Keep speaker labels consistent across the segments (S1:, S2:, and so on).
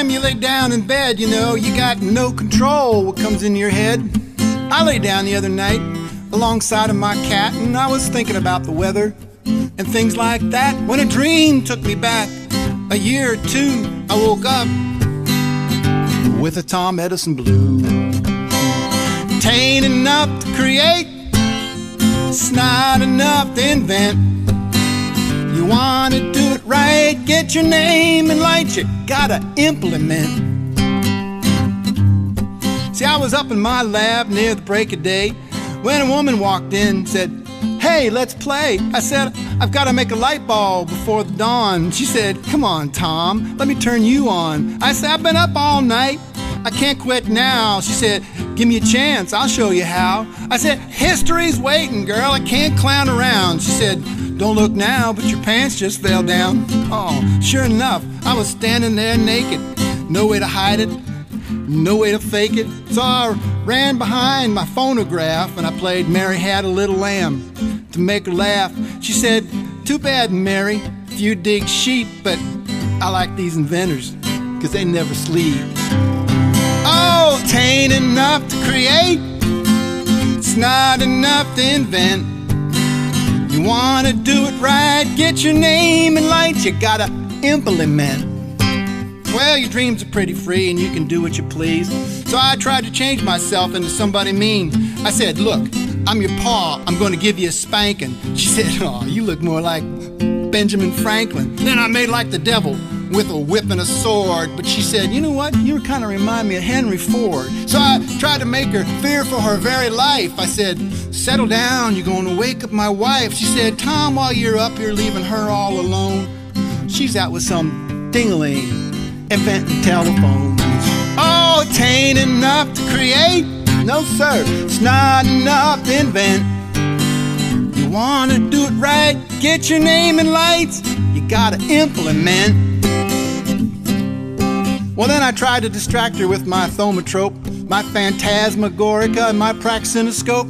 S1: time you lay down in bed, you know, you got no control what comes into your head. I lay down the other night alongside of my cat, and I was thinking about the weather and things like that, when a dream took me back a year or two. I woke up with a Tom Edison Blues. Tain't enough to create, snot enough to invent. You want to do it right, get your name and light, you gotta implement. See, I was up in my lab near the break of day when a woman walked in and said, "Hey, let's play." I said, "I've got to make a light bulb before the dawn." She said, "Come on, Tom, let me turn you on." I said, "I've been up all night, I can't quit now." She said, "Give me a chance, I'll show you how." I said, "History's waiting, girl, I can't clown around." She said, "Don't look now, but your pants just fell down." Oh, sure enough, I was standing there naked, no way to hide it, no way to fake it. So I ran behind my phonograph and I played "Mary Had a Little Lamb" to make her laugh. She said, "Too bad, Mary, if you dig sheep, but I like these inventors, 'cause they never sleep." Oh, tain't enough to create, it's not enough to invent. You wanna do it right, get your name and light, you gotta implement. Well, your dreams are pretty free and you can do what you please. So I tried to change myself into somebody mean. I said, "Look, I'm your pa, I'm gonna give you a spanking." She said, "Oh, you look more like Benjamin Franklin." Then I made like the devil with a whip and a sword. But she said, "You know what, you kind of remind me of Henry Ford." So I tried to make her fear for her very life. I said, "Settle down, you're gonna wake up my wife." She said, "Tom, while you're up here leaving her all alone, she's out with some ding-a-ling, inventing telephones." Oh, it ain't enough to create, no sir, it's not enough to invent. You wanna do it right, get your name in lights, you gotta implement. Well, then I tried to distract her with my thaumatrope, my phantasmagorica, and my praxinoscope.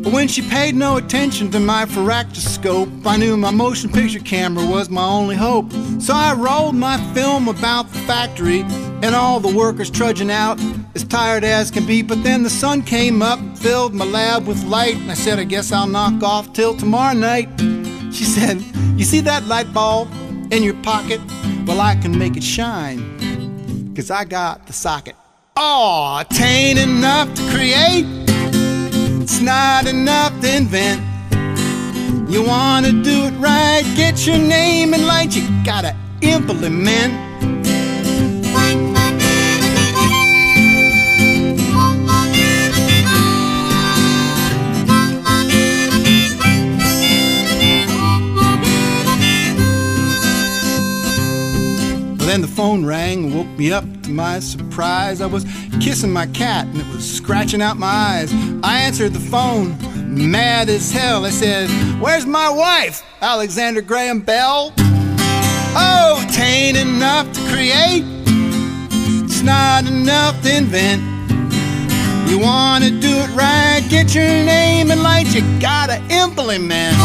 S1: But when she paid no attention to my phenakistoscope, I knew my motion picture camera was my only hope. So I rolled my film about the factory and all the workers trudging out, as tired as can be. But then the sun came up, filled my lab with light, and I said, "I guess I'll knock off till tomorrow night." She said, "You see that light bulb in your pocket? Well, I can make it shine, 'cause I got the socket." Oh, it ain't enough to create, it's not enough to invent. You wanna do it right, get your name and light, you gotta implement. Then the phone rang and woke me up. To my surprise, I was kissing my cat and it was scratching out my eyes. I answered the phone, mad as hell. I said, "Where's my wife, Alexander Graham Bell?" Oh, it ain't enough to create, it's not enough to invent. You wanna do it right, get your name and light, you gotta implement.